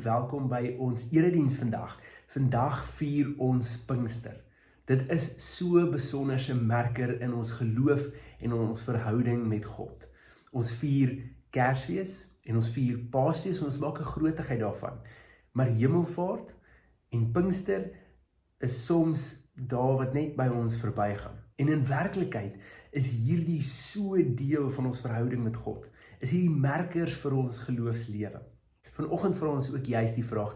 en welkom by ons erediens vandag. Vandag vier ons Pinkster. Dit is so 'n besonderse merker in ons geloof en in ons verhouding met God. Ons vier Kersfees en ons vier Paasfees en ons maak 'n grootigheid daarvan. Maar Hemelvaart en Pinkster is soms daar wat net by ons verbygaan. En in werklikheid is hierdie so deel van ons verhouding met God. Is hierdie merkers vir ons geloofslewe. Vanoggend vra ons ook juist die vraag,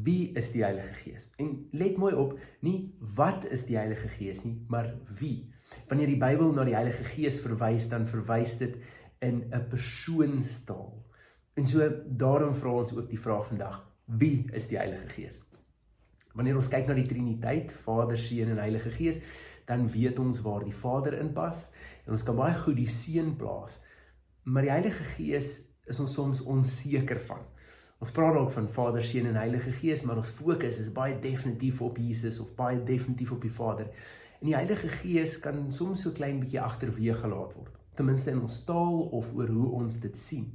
wie is die Heilige Gees? En let mooi op, nie wat is die Heilige Gees nie, maar wie. Wanneer die Bybel na die Heilige Gees verwys, dan verwys dit in 'n persoonstaal. En so daarom vra ons ook die vraag vandag, wie is die Heilige Gees? Wanneer ons kyk na die Triniteit, Vader, Seun en Heilige Gees, dan weet ons waar die Vader inpas, en ons kan baie goed die Seun plaas, maar die Heilige Gees is ons soms onseker van. Ons praat ook van Vader, Seun en Heilige Gees, maar ons fokus is baie definitief op Jesus of baie definitief op die Vader. En die Heilige Gees kan soms so klein bietjie agterweeg gelaat word, ten minste in ons taal of oor hoe ons dit sien.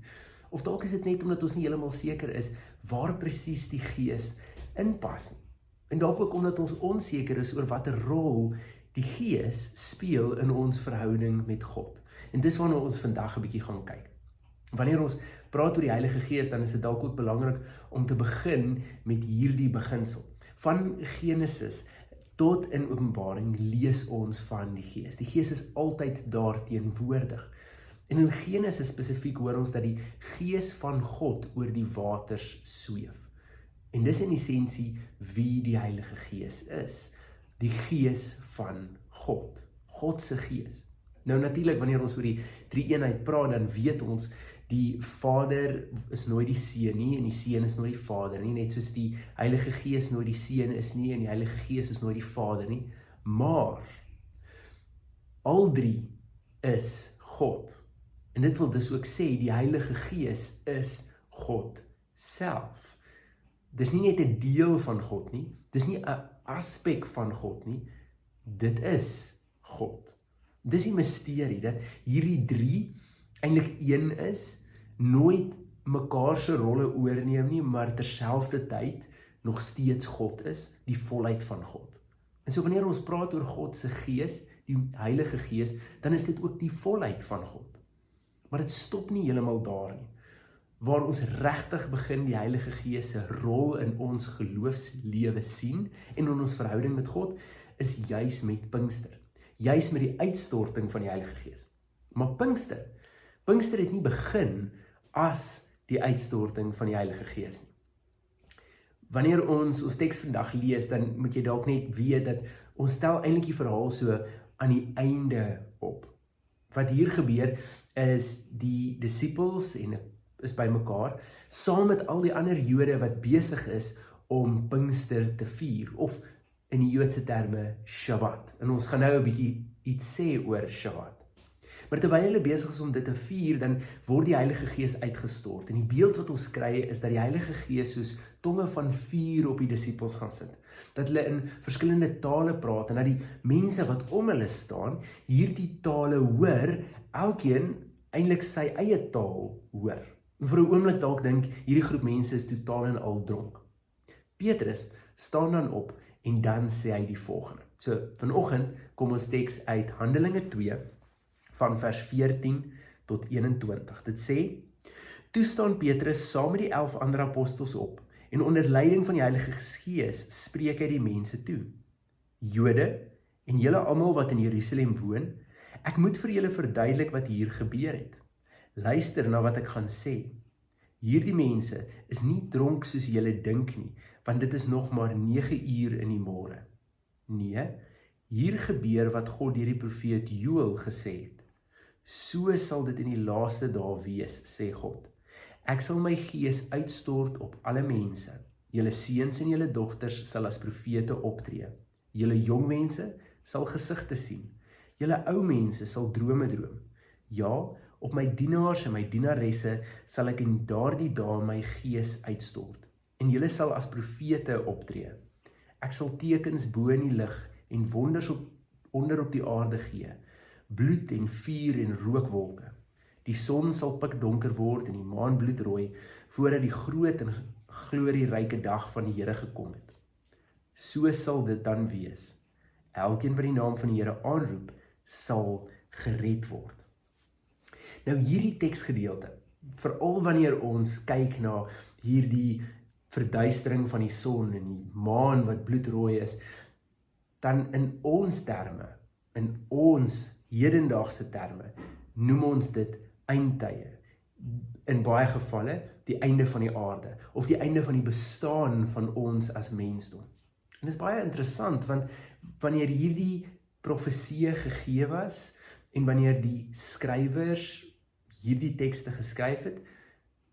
Of dalk is dit net omdat ons nie heeltemal seker is waar presies die Gees inpas nie. En dalk ook omdat ons onseker is oor watter rol die Gees speel in ons verhouding met God. En dis waarna ons vandag 'n bietjie gaan kyk. Wanneer ons praat oor die Heilige Gees, dan is dit dalk ook belangrik om te begin met hierdie beginsel. Van Genesis tot in Openbaring lees ons van die Gees. Die Gees is altyd daar teenwoordig. En in Genesis spesifiek hoor ons dat die Gees van God oor die waters sweef. En dis in essensie wie die Heilige Gees is. Die Gees van God. God se Gees. Nou natuurlik, wanneer ons oor die drie-eenheid praat, dan weet ons die Vader is nooit die Seun nie, en die Seun is nooit die Vader nie, net soos die Heilige Gees nooit die Seun is nie, en die Heilige Gees is nooit die Vader nie, maar al drie is God. En dit wil dus ook sê, die Heilige Gees is God self. Dis nie net 'n deel van God nie, dis nie 'n aspek van God nie, dit is God. Dis die misterie, dat hierdie drie eintlik een is, nooit mekaar se rolle oorneem nie, maar terselfdertyd nog steeds God is, die volheid van God. En so wanneer ons praat oor God se Gees, die Heilige Gees, dan is dit ook die volheid van God. Maar dit stop nie heeltemal daar nie. Waar ons regtig begin die Heilige Gees se rol in ons geloofslewe sien en in ons verhouding met God, is juis met Pinkster. Juis met die uitstorting van die Heilige Gees. Maar Pinkster het nie begin as die uitstorting van die Heilige Gees nie. Wanneer ons teks vandag lees, dan moet jy dalk net weet dat ons stel eintlik die verhaal so aan die einde op. Wat hier gebeur is die disippels en is by mekaar, saam met al die ander Jode wat besig is om Pinkster te vier, of in die Joodse terme Shabbat. En ons gaan nou 'n bietjie iets sê oor Shabbat. Maar terwyl hulle besig is om dit te vier, dan word die Heilige Gees uitgestort. En die beeld wat ons kry is dat die Heilige Gees soos tonge van vuur op die disippels gaan sit. Dat hulle in verskillende tale praat en dat die mense wat om hulle staan, hierdie tale hoor, elkeen eintlik sy eie taal hoor. En vir 'n oomblik dalk dink hierdie groep mense is totaal en al dronk. Petrus staan dan op en dan sê hy die volgende. So vanoggend kom ons teks uit Handelinge 2 van vers 14 tot 21. Dit sê: Toe staan Petrus saam met die 11 ander apostels op en onder leiding van die Heilige Gees spreek hy die mense toe. Jode en julle almal wat in Jerusalem woon, ek moet vir julle verduidelik wat hier gebeur het. Luister na wat ek gaan sê. Hierdie mense is nie dronk soos julle dink nie, want dit is nog maar 9 uur in die môre. Nee, hier gebeur wat God deur die profeet Joël gesê het. So sal dit in die laaste dae wees, sê God. Ek sal my Gees uitstort op alle mense. Julle seuns en julle dogters sal as profete optree. Julle jong mense sal gesigte sien. Julle ou mense sal drome droom. Ja, op my dienaars en my dienaresse sal ek in daardie dae my Gees uitstort. En julle sal as profete optree. Ek sal tekens bo in die lug en wonders onder op die aarde gee. Bloed en vuur en rookwolke. Die son sal pikdonker word en die maan bloedrooi, voordat die groot en glorieryke dag van die Here gekom het. So sal dit dan wees. Elkeen wat die naam van die Here aanroep, sal gered word. Nou hierdie teksgedeelte, veral wanneer ons kyk na hierdie verduistering van die son en die maan wat bloedrooi is, dan in ons terme, in ons hedendaagse terme, noem ons dit eindtye. In baie gevalle die einde van die aarde, of die einde van die bestaan van ons as mensdom. En dit is baie interessant, want wanneer hierdie profeseë gegee was, en wanneer die skrywers hierdie tekste geskryf het,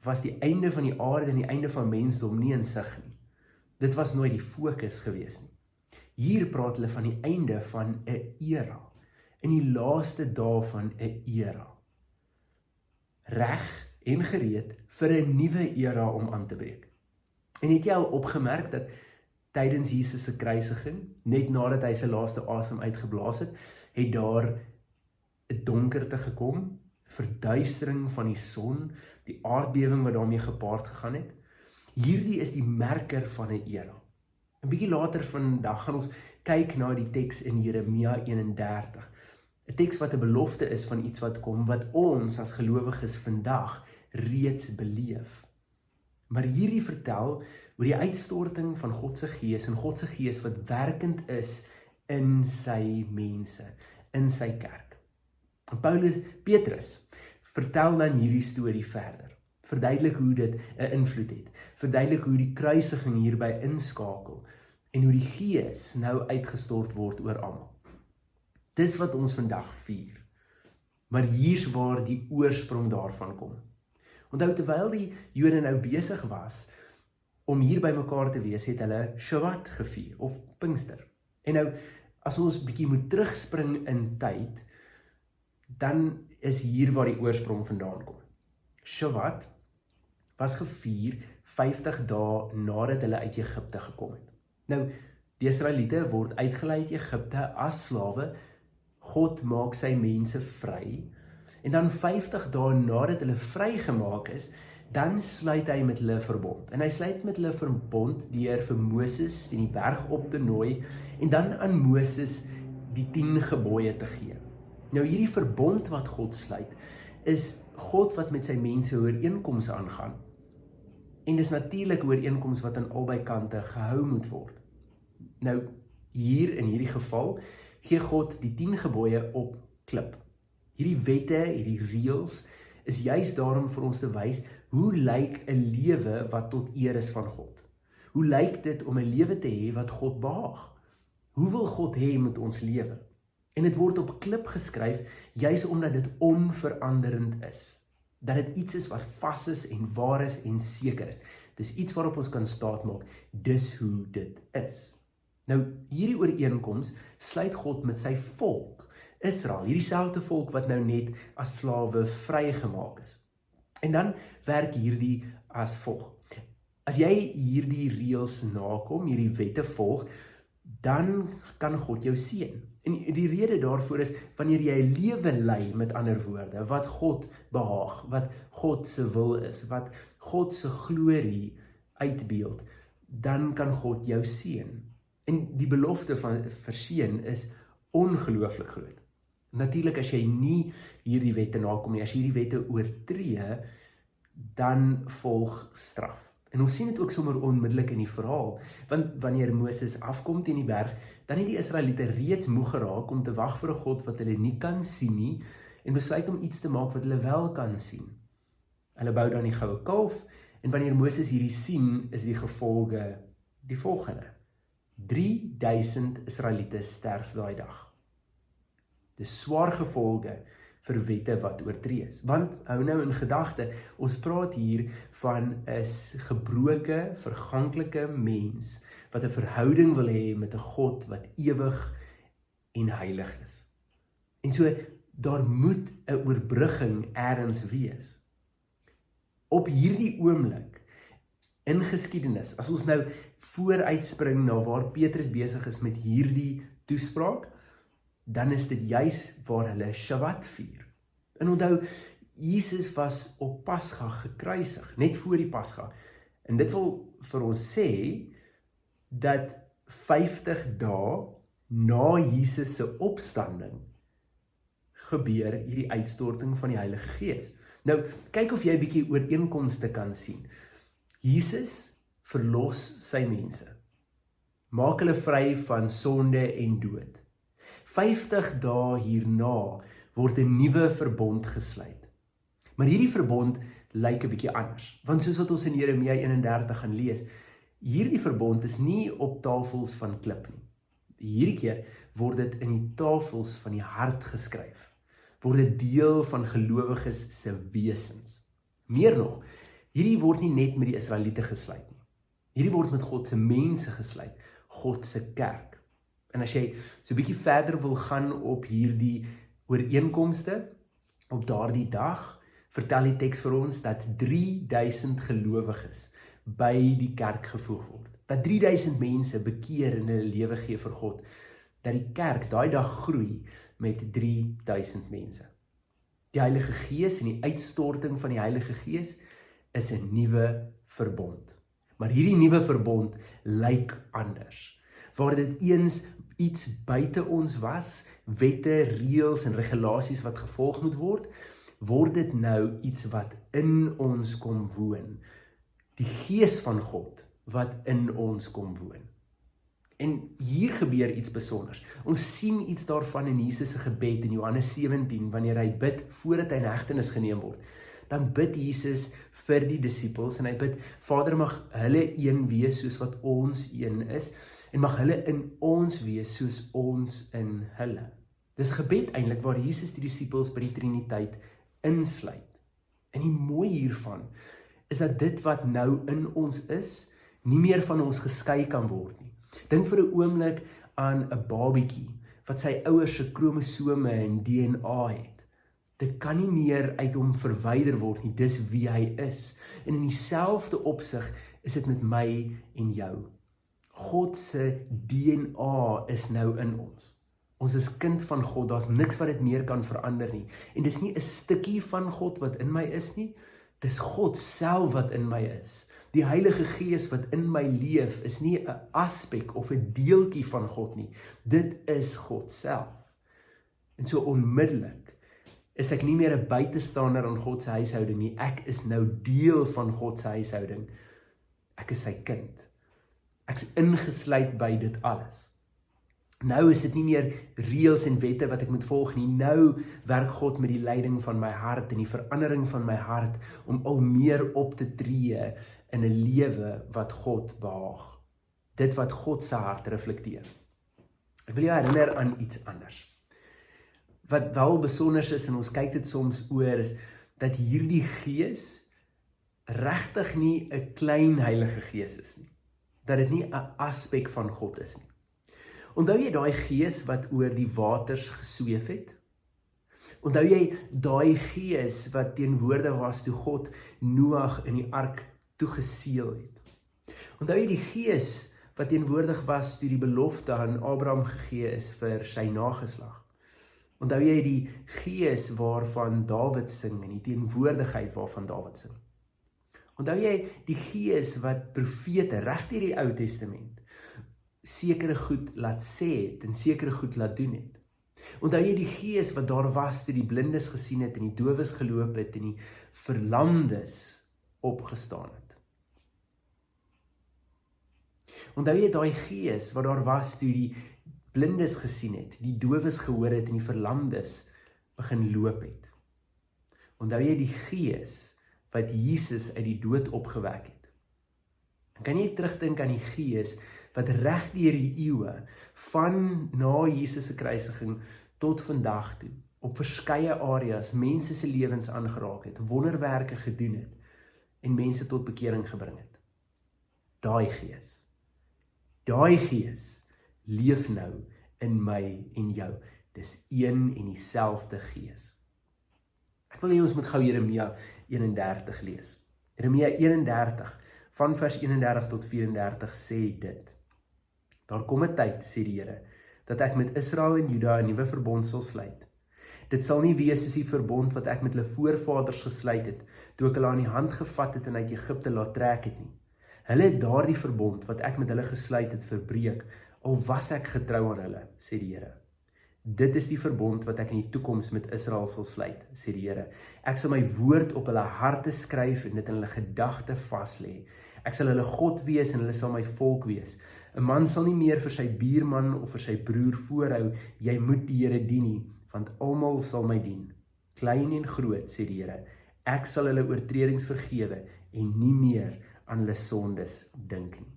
was die einde van die aarde en die einde van mensdom nie in sig nie. Dit was nooit die fokus gewees nie. Hier praat hulle van die einde van 'n era, in die laaste dae van 'n era. Reg en gereed vir 'n nuwe era om aan te breek. En het jy al opgemerk dat tydens Jesus se kruisiging, net nadat hy sy laaste asem uitgeblaas het, het daar 'n donkerte gekom, verduistering van die son, die aardbewing wat daarmee gepaard gegaan het. Hierdie is die merker van 'n era. 'n Bietjie later vandag gaan ons kyk na die teks in Jeremia 31. 'n Teks wat 'n belofte is van iets wat kom, wat ons as gelowiges vandag reeds beleef. Maar hierdie vertel oor die uitstorting van God se Gees, en God se Gees wat werkend is in sy mense, in sy kerk. Petrus vertel dan hierdie storie verder, verduidelik hoe dit 'n invloed het, verduidelik hoe die kruisiging hierby inskakel, en hoe die Gees nou uitgestort word oor almal. Dis wat ons vandag vier, maar hier's waar die oorsprong daarvan kom. Onthou, terwyl die Jode nou besig was om hier by mekaar te wees, het hulle Shabbat gevier, of Pinkster. En nou, as ons bietjie moet terugspring in tyd, dan is hier waar die oorsprong vandaan kom. Shabbat was gevier 50 dae nadat hulle uit Egipte gekom het. Nou, die Israeliete word uitgelei uit Egipte as slawe, God maak sy mense vry, en dan 50 dae nadat hulle vrygemaak is, dan sluit hy met hulle verbond. En hy sluit met hulle verbond deur vir Moses teen die berg op te nooi, en dan aan Moses die 10 gebooie te gee. Nou hierdie verbond wat God sluit, is God wat met sy mense ooreenkoms aangaan. En dis natuurlik ooreenkoms wat aan albei kante gehou moet word. Nou, hier in hierdie geval, gee God die 10 gebooie op klip. Hierdie wette, hierdie reëls, is juist daarom vir ons te wys, hoe lyk 'n lewe wat tot eer is van God? Hoe lyk dit om 'n lewe te hê wat God behaag? Hoe wil God hê met ons lewe? En dit word op klip geskryf, juist omdat dit onveranderend is. Dat dit iets is wat vas is en waar is en seker is. Dis iets waarop ons kan staatmaak, dis hoe dit is. Nou, hierdie ooreenkoms sluit God met sy volk, Israel, hierdie selfde volk wat nou net as slawe vrygemaak is. En dan werk hierdie as volg. As jy hierdie reëls nakom, hierdie wette volg, dan kan God jou seën. En die rede daarvoor is, wanneer jy 'n lewe lei, met ander woorde, wat God behaag, wat God se wil is, wat God se glorie uitbeeld, dan kan God jou seën. En die belofte van verseën is ongelooflik groot. Natuurlik, as jy nie hierdie wette nakom nie, as jy hierdie wette oortree, dan volg straf. En ons sien dit ook sommer onmiddellik in die verhaal, want wanneer Moses afkom teen die berg, dan het die Israeliete reeds moeg geraak om te wag vir 'n God wat hulle nie kan sien nie, en besluit om iets te maak wat hulle wel kan sien. Hulle bou dan die goue kalf, en wanneer Moses hierdie sien, is die gevolge die volgende. 3000 Israeliete sterf daai dag. Dis swaar gevolge vir wette wat oortree is. Want, hou nou in gedagte, ons praat hier van 'n gebroke, verganklike mens, wat 'n verhouding wil hê met 'n God wat ewig en heilig is. En so, daar moet 'n oorbrugging ergens wees. Op hierdie oomblik, in geskiedenis, as ons nou vooruitspring na waar Petrus besig is met hierdie toespraak, dan is dit juis waar hulle Shabbat vier. En onthou, Jesus was op Pasga gekruisig, net voor die Pasga. En dit wil vir ons sê dat 50 dae na Jesus se opstanding gebeur hierdie uitstorting van die Heilige Gees. Nou, kyk of jy 'n bietjie ooreenkomste kan sien. Jesus verlos sy mense. Maak hulle vry van sonde en dood. 50 dae hierna word 'n nuwe verbond gesluit. Maar hierdie verbond lyk 'n bietjie anders. Want soos wat ons in Jeremia 31 gaan lees, hierdie verbond is nie op tafels van klip nie. Hierdie keer word dit in die tafels van die hart geskryf. Word dit deel van gelowiges se wesens. Meer nog, hierdie word nie net met die Israeliete gesluit nie. Hierdie word met God se mense gesluit, God se kerk. En as jy so 'n bietjie verder wil gaan op hierdie ooreenkomste, op daardie dag, vertel die teks vir ons dat 3000 gelowiges by die kerk gevoeg word. Dat 3000 mense bekeer en hulle lewe gee vir God. Dat die kerk daai dag groei met 3000 mense. Die Heilige Gees en die uitstorting van die Heilige Gees is 'n nuwe verbond. Maar hierdie nuwe verbond lyk anders. Waar dit eens iets buite ons was, wette, reëls en regulasies wat gevolg moet word, word dit nou iets wat in ons kom woon. Die Gees van God wat in ons kom woon. En hier gebeur iets besonders. Ons sien iets daarvan in Jesus se gebed in Johannes 17, wanneer hy bid voordat hy in hegtenis geneem word. Dan bid Jesus vir die disippels en hy bid, Vader, mag hulle een wees soos wat ons een is, en mag hulle in ons wees soos ons in hulle. Dis gebed eintlik waar Jesus die disippels by die Triniteit insluit. En die mooi hiervan is dat dit wat nou in ons is, nie meer van ons geskei kan word nie. Dink vir 'n oomblik aan 'n babietjie wat sy ouers se kromosome en DNA het. Dit kan nie meer uit hom verwyder word nie, dis wie hy is. En in dieselfde opsig is dit met my en jou. God se DNA is nou in ons. Ons is kind van God, daar's niks wat dit meer kan verander nie. En dis nie 'n stukkie van God wat in my is nie, dis God self wat in my is. Die Heilige Gees wat in my leef is nie 'n aspek of 'n deeltjie van God nie. Dit is God self. En so onmiddellik is ek nie meer 'n buitestander aan God se huishouding nie. Ek is nou deel van God se huishouding. Ek is sy kind. Ek is ingesluit by dit alles. Nou is dit nie meer reëls en wette wat ek moet volg nie. Nou werk God met die leiding van my hart en die verandering van my hart om al meer op te tree in 'n lewe wat God behaag. Dit wat God se hart reflekteer. Ek wil jou herinner aan iets anders. Wat wel besonder is, en ons kyk dit soms oor, is dat hierdie Gees regtig nie 'n klein Heilige Gees is nie. Dat dit nie 'n aspek van God is nie. Onthou jy daai Gees wat oor die waters gesweef het? Onthou jy daai Gees wat teenwoordig was toe God Noag in die ark toegeseël het? Onthou jy die Gees wat teenwoordig was toe die belofte aan Abraham gegee is vir sy nageslag? Onthou jy die Gees waarvan Dawid sing en die teenwoordigheid waarvan Dawid sing? Onthou jy die Gees wat profete reg deur die Ou Testament sekere goed laat sê het en sekere goed laat doen het? Onthou jy die Gees wat daar was toe die blindes gesien het en die dowes geloop het en die verlamdes opgestaan het? Onthou jy daai Gees wat daar was toe die blindes gesien het, die dowes gehoor het en die verlamdes begin loop het? Onthou jy die Gees wat Jesus uit die dood opgewek het? En kan jy terugdink aan die Gees wat reg deur die eeue, van na Jesus se kruisiging tot vandag toe, op verskeie areas mense se lewens aangeraak het, wonderwerke gedoen het en mense tot bekering gebring het? Daai Gees leef nou in my en jou. Dis een en dieselfde Gees. Ek wil hê ons moet gou Jeremia 31 lees. Jeremia 31 van vers 31 tot 34 sê dit: Daar kom 'n tyd, sê die Here, dat ek met Israel en Juda 'n nuwe verbond sal sluit. Dit sal nie wees soos die verbond wat ek met hulle voorvaders gesluit het, toe ek hulle aan die hand gevat het en uit Egipte laat trek het nie. Hulle het daardie verbond wat ek met hulle gesluit het verbreek, al was ek getrou aan hulle, sê die Here. Dit is die verbond wat ek in die toekoms met Israel sal sluit, sê die Here. Ek sal my woord op hulle harte skryf en dit in hulle gedagte vas lê. Ek sal hulle God wees en hulle sal my volk wees. 'n Man sal nie meer vir sy buurman of vir sy broer voorhou, jy moet die Here dien nie, want almal sal my dien. Klein en groot, sê die Here. Ek sal hulle oortredings vergewe en nie meer aan hulle sondes dink nie.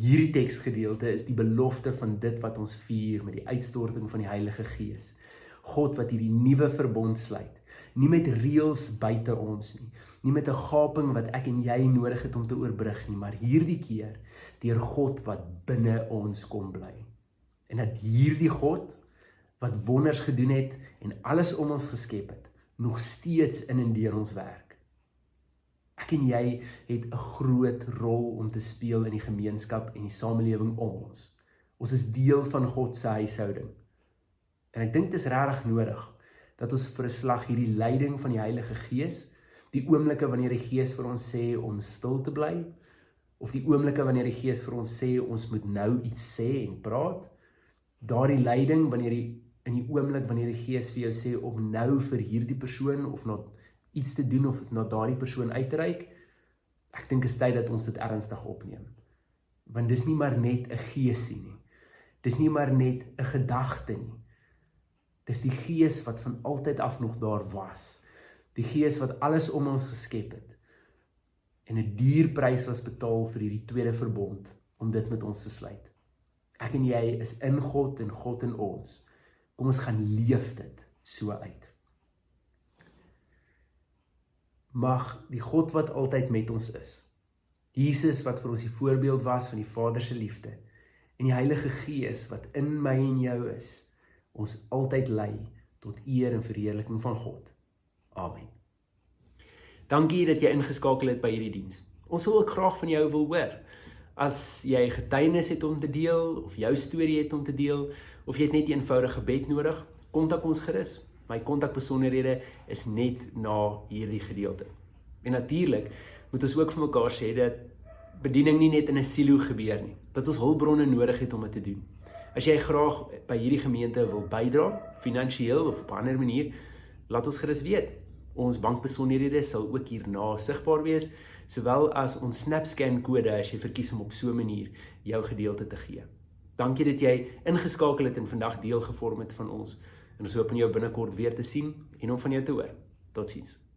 Hierdie teksgedeelte is die belofte van dit wat ons vier met die uitstorting van die Heilige Gees. God wat hierdie nuwe verbond sluit, nie met reëls buite ons nie, nie met 'n gaping wat ek en jy nodig het om te oorbrug nie, maar hierdie keer deur God wat binne ons kom bly. En dat hierdie God wat wonders gedoen het en alles om ons geskep het, nog steeds in en deur ons werk. Ek en jy het 'n groot rol om te speel in die gemeenskap en die samelewing om ons. Ons is deel van God se huishouding. En ek dink dit is regtig nodig dat ons vir 'n slag hierdie leiding van die Heilige Gees, die oomblikke wanneer die Gees vir ons sê om stil te bly, of die oomblikke wanneer die Gees vir ons sê ons moet nou iets sê en praat, daardie leiding in die oomblik wanneer die Gees vir jou sê om nou vir hierdie persoon of na iets te doen of na daardie persoon uit te reik, ek dink is tyd dat ons dit ernstig opneem. Want dis nie maar net 'n geesie nie. Dis nie maar net 'n gedagte nie. Dis die Gees wat van altyd af nog daar was. Die Gees wat alles om ons geskep het. En 'n duur prys was betaal vir hierdie tweede verbond om dit met ons te sluit. Ek en jy is in God en God in ons. Kom ons gaan leef dit so uit. Mag die God wat altyd met ons is, Jesus wat vir ons die voorbeeld was van die Vader se liefde, en die Heilige Gees wat in my en jou is, ons altyd lei tot eer en verheerliking van God. Amen. Dankie dat jy ingeskakel het by hierdie diens. Ons wil ook graag van jou wil hoor. As jy getuienis het om te deel, of jou storie het om te deel, of jy het net 'n eenvoudige gebed nodig, kontak ons gerus. My kontakbesonderhede is net na hierdie gedeelte. En natuurlik moet ons ook vir mekaar sê dat bediening nie net in 'n silo gebeur nie, dat ons hulpbronne nodig het om dit te doen. As jy graag by hierdie gemeente wil bydra, finansiëel of op 'n ander manier, laat ons gerus weet. Ons bankbesonderhede sal ook hierna sigbaar wees, sowel as ons SnapScan kode as jy verkies om op so 'n manier jou gedeelte te gee. Dankie dat jy ingeskakel het en vandag deel gevorm het van ons. En ons hoop om jou binnekort weer te sien en om van jou te hoor. Totsiens.